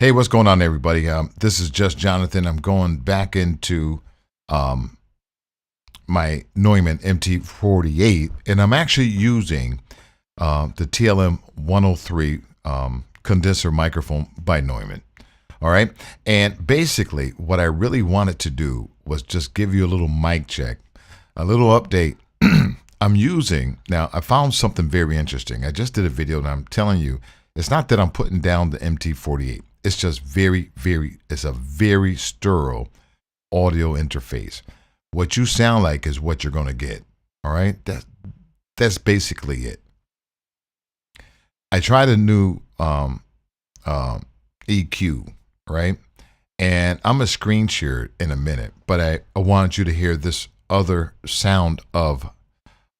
Hey, what's going on, everybody? This is just Jonathan. I'm going back into um, my Neumann MT-48, and I'm actually using the TLM 103 condenser microphone by Neumann. All right. And basically, what I really wanted to do was just give you a little mic check, a little update. I'm using now, I found something very interesting. I just did a video, and I'm telling you, it's not that I'm putting down the MT-48. It's just it's a very sterile audio interface. What you sound like is what you're going to get. All right. That's basically it. I tried a new EQ, right? And I'm a screen share it in a minute, but I wanted you to hear this other sound of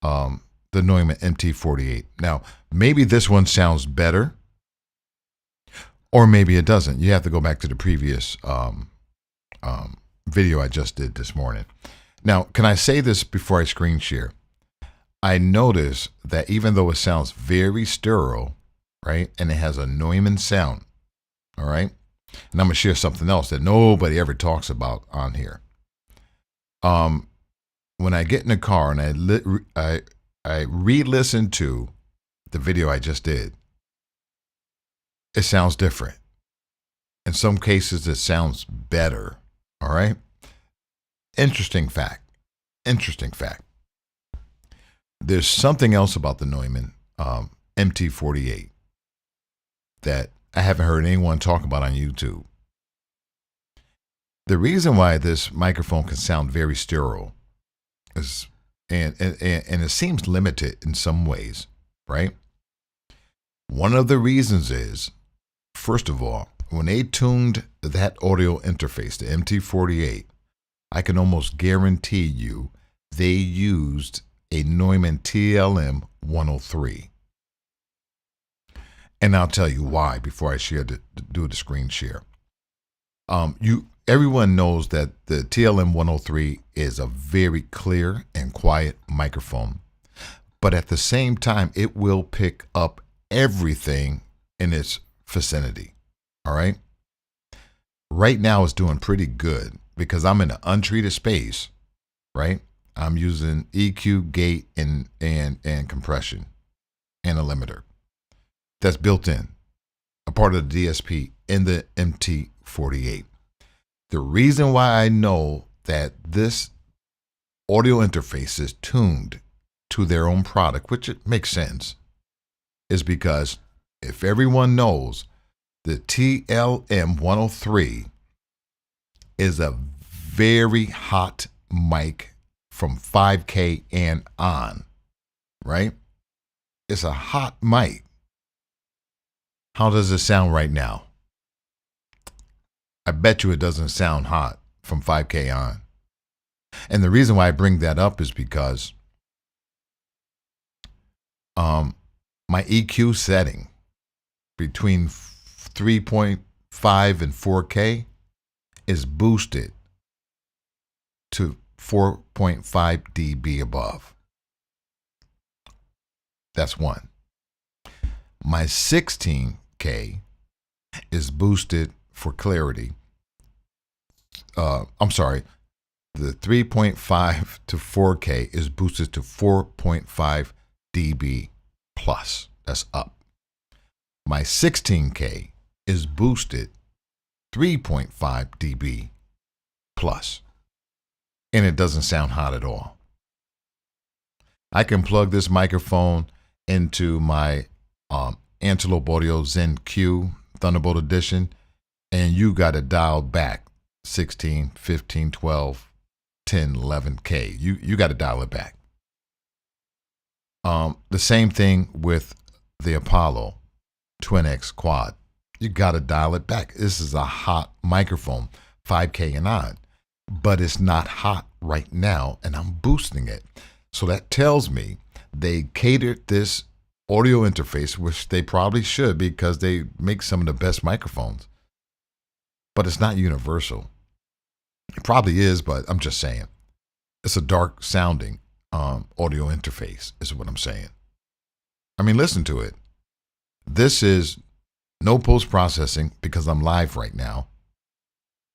the Neumann MT-48. Now, maybe this one sounds better, or maybe it doesn't. You have to go back to the previous video I just did this morning. Now, can I say this before I screen share? I notice that even though it sounds very sterile, right, and it has a Neumann sound, all right, and I'm gonna share something else that nobody ever talks about on here. When I get in the car and I re-listen to the video I just did, it sounds different. In some cases, it sounds better. All right. Interesting fact. Interesting fact. There's something else about the Neumann MT-48 that I haven't heard anyone talk about on YouTube. The reason why this microphone can sound very sterile is, and it seems limited in some ways, right? One of the reasons is, first of all, when they tuned that audio interface, the MT-48, I can almost guarantee you they used a Neumann TLM 103. And I'll tell you why before I do the screen share. Everyone knows that the TLM 103 is a very clear and quiet microphone, but at the same time, it will pick up everything in its vicinity. All right. Right now, it's doing pretty good because I'm in an untreated space, right? I'm using EQ, gate, and compression and a limiter. That's built in, a part of the DSP in the MT-48. The reason why I know that this audio interface is tuned to their own product, which it makes sense, is because if everyone knows the TLM 103 is a very hot mic from 5K and on, right? It's a hot mic. How does it sound right now? I bet you it doesn't sound hot from 5K on. And the reason why I bring that up is because my EQ setting between 3.5 and 4K is boosted to 4.5 dB above. That's one. My 16K is boosted for clarity. I'm sorry. The 3.5 to 4K is boosted to 4.5 dB plus. That's up. My 16K is boosted 3.5 dB plus, and it doesn't sound hot at all. I can plug this microphone into my Antelope Audio Zen Q Thunderbolt Edition, and you got to dial back 16, 15, 12, 10, 11K. You got to dial it back. The same thing with the Apollo Twin X Quad. You got to dial it back. This is a hot microphone, 5K and on, but it's not hot right now, and I'm boosting it. So that tells me they catered this audio interface, which they probably should because they make some of the best microphones, but it's not universal. It probably is, but I'm just saying. It's a dark sounding audio interface is what I'm saying. I mean, listen to it. This is no post-processing because I'm live right now.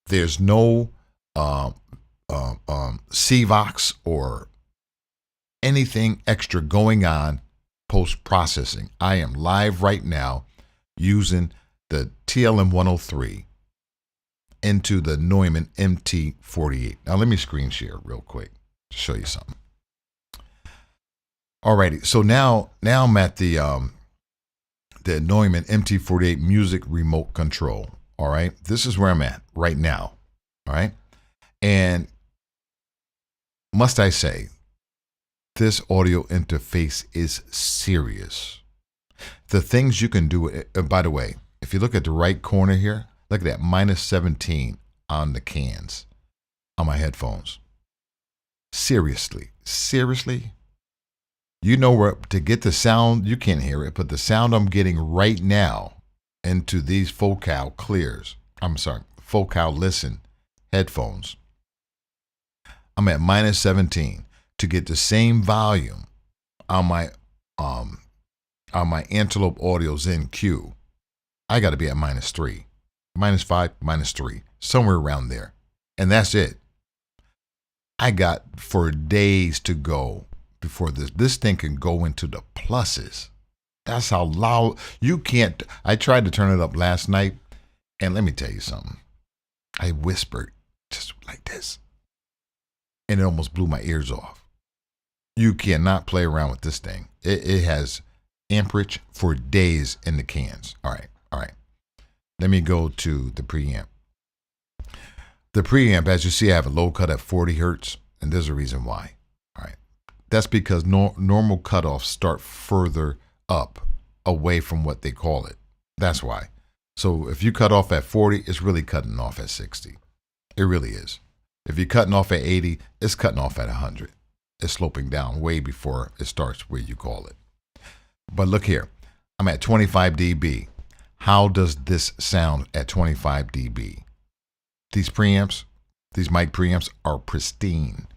There's no CVOX or anything extra going on post-processing. I am live right now using the TLM 103 into the Neumann MT-48. Now let me screen share real quick to show you something. Alrighty, so now I'm at the Neumann MT-48 music remote control. All right, this is where I'm at right now. All right, and must I say, this audio interface is serious. The things you can do, by the way, if you look at the right corner here, look at that, -17 on the cans on my headphones. Seriously. You know where to get the sound, you can't hear it, but the sound I'm getting right now into these Focal Listen headphones, I'm at -17. To get the same volume on my Antelope Audio Zen Q, I got to be at -3, -5, -3, somewhere around there, and that's it. I got for days to go before this thing can go into the pluses. That's how loud you can't. I tried to turn it up last night, and let me tell you something. I whispered just like this, and it almost blew my ears off. You cannot play around with this thing. It has amperage for days in the cans. All right. Let me go to the preamp. The preamp, as you see, I have a low cut at 40 hertz, and there's a reason why. All right. That's because normal cutoffs start further up, away from what they call it. That's why. So if you cut off at 40, it's really cutting off at 60. It really is. If you're cutting off at 80, it's cutting off at 100. It's sloping down way before it starts where you call it. But look here, I'm at 25 dB. How does this sound at 25 dB? These preamps, these mic preamps are pristine.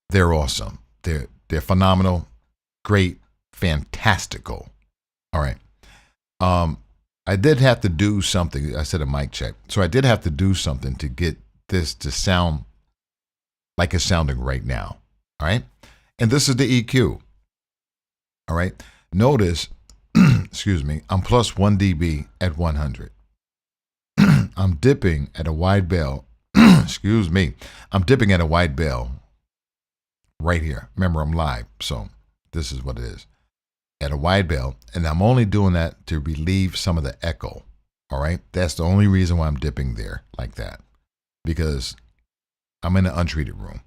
They're awesome. They're phenomenal, great, fantastical. All right. I did have to do something. I said a mic check. So I did have to do something to get this to sound like it's sounding right now. All right. And this is the EQ. All right. Notice, excuse me, I'm +1 dB at 100. I'm dipping at a wide bell. Excuse me. I'm dipping at a wide bell right here. Remember, I'm live. So this is what it is. At a wide bell. And I'm only doing that to relieve some of the echo. All right. That's the only reason why I'm dipping there like that. Because I'm in an untreated room.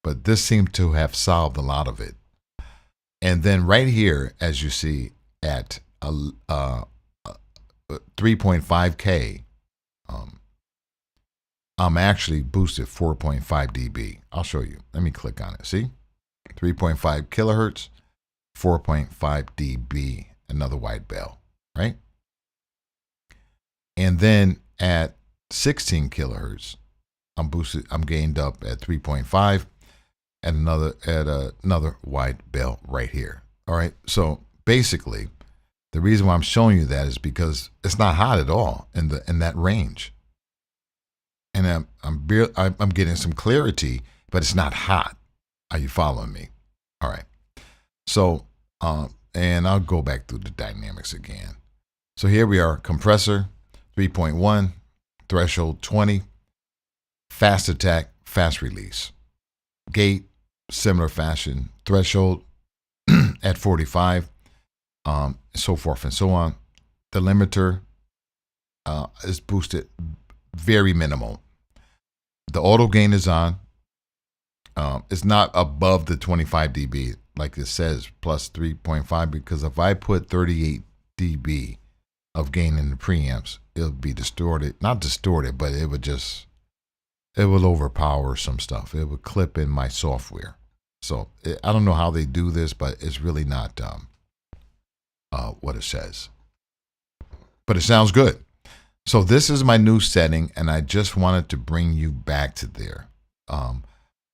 But this seemed to have solved a lot of it. And then right here, as you see at 3.5K, I'm actually boosted 4.5 dB. I'll show you. Let me click on it. See? 3.5 kilohertz, 4.5 dB, another wide bell, right? And then at 16 kilohertz, I'm gained up at 3.5. And another wide bell right here. All right. So basically, the reason why I'm showing you that is because it's not hot at all in that range. And I'm getting some clarity, but it's not hot. Are you following me? All right. So and I'll go back through the dynamics again. So here we are: compressor 3.1, threshold 20, fast attack, fast release, gate. Similar fashion, threshold at 45, so forth and so on. The limiter is boosted very minimal. The auto gain is on. It's not above the 25 dB like it says, +3.5, because if I put 38 dB of gain in the preamps, it'll be distorted. Not distorted, but it will overpower some stuff. It would clip in my software. So I don't know how they do this, but it's really not what it says. But it sounds good. So this is my new setting, and I just wanted to bring you back to there.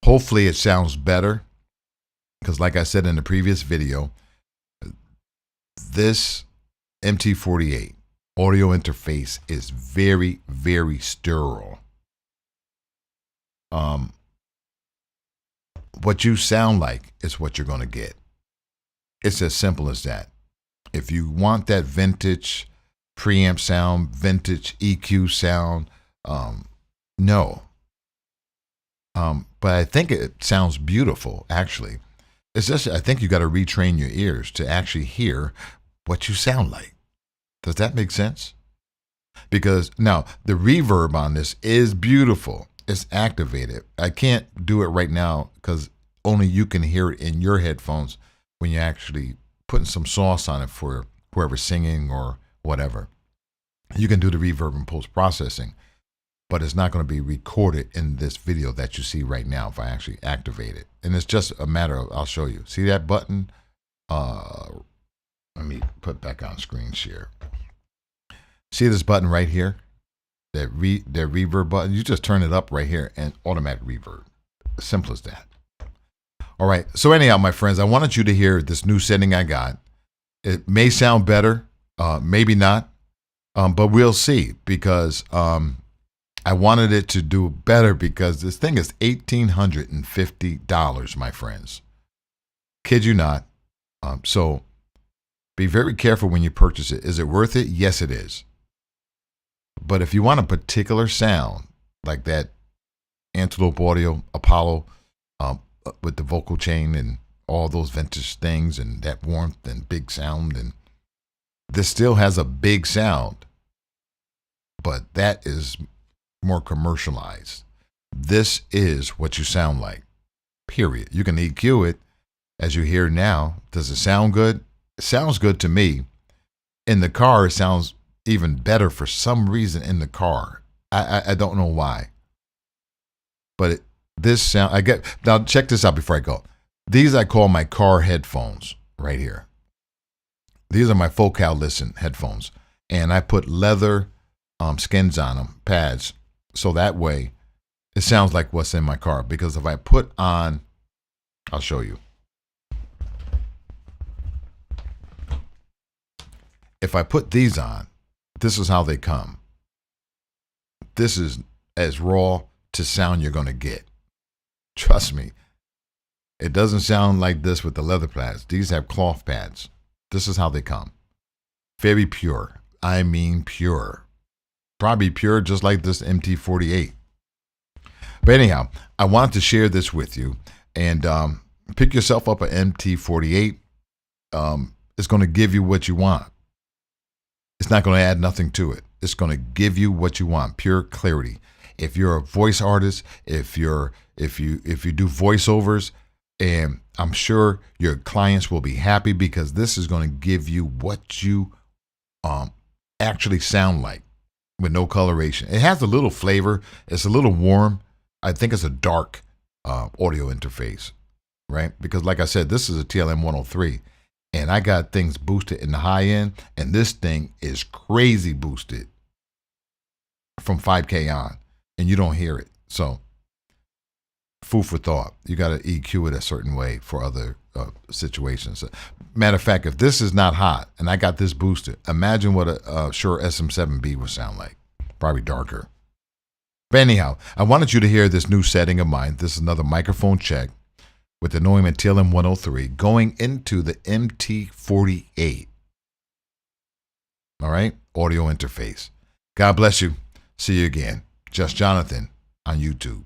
Hopefully it sounds better, because like I said in the previous video, this MT-48 audio interface is very, very sterile. What you sound like is what you're going to get. It's as simple as that. If you want that vintage preamp sound, vintage EQ sound, no. But I think it sounds beautiful, actually. It's just, I think you got to retrain your ears to actually hear what you sound like. Does that make sense? Because now the reverb on this is beautiful. It's activated. I can't do it right now because only you can hear it in your headphones when you're actually putting some sauce on it for whoever's singing or whatever. You can do the reverb in post-processing, but it's not going to be recorded in this video that you see right now if I actually activate it. And it's just a matter of, I'll show you. See that button? Let me put back on screen share. See this button right here? That reverb button? You just turn it up right here and automatic reverb. Simple as that. All right. So anyhow, my friends, I wanted you to hear this new setting I got. It may sound better, maybe not, but we'll see because I wanted it to do better because this thing is $1,850, my friends. Kid you not. So be very careful when you purchase it. Is it worth it? Yes, it is. But if you want a particular sound like that Antelope Audio Apollo with the vocal chain and all those vintage things and that warmth and big sound, and this still has a big sound, but that is more commercialized. This is what you sound like, period. You can EQ it as you hear now. Does it sound good? It sounds good to me. In the car, it sounds even better for some reason in the car. I don't know why. But this sound, I get, now check this out before I go. These I call my car headphones right here. These are my Focal Listen headphones. And I put leather skins on them, pads. So that way it sounds like what's in my car. Because if I put on, I'll show you. If I put these on, this is how they come. This is as raw to sound you're going to get. Trust me. It doesn't sound like this with the leather pads. These have cloth pads. This is how they come. Very pure. I mean pure. Probably pure just like this MT-48. But anyhow, I wanted to share this with you. And pick yourself up an MT-48. It's going to give you what you want. It's not going to add nothing to it. It's going to give you what you want, pure clarity. If you're a voice artist, if you do voiceovers, and I'm sure your clients will be happy because this is going to give you what you actually sound like with no coloration. It has a little flavor. It's a little warm. I think it's a dark audio interface, right? Because like I said, this is a TLM 103. And I got things boosted in the high end, and this thing is crazy boosted from 5K on, and you don't hear it. So, food for thought. You got to EQ it a certain way for other situations. Matter of fact, if this is not hot and I got this boosted, imagine what a Shure SM7B would sound like. Probably darker. But anyhow, I wanted you to hear this new setting of mine. This is another microphone check with the Neumann TLM 103 going into the MT-48. All right? Audio interface. God bless you. See you again. Just Jonathan on YouTube.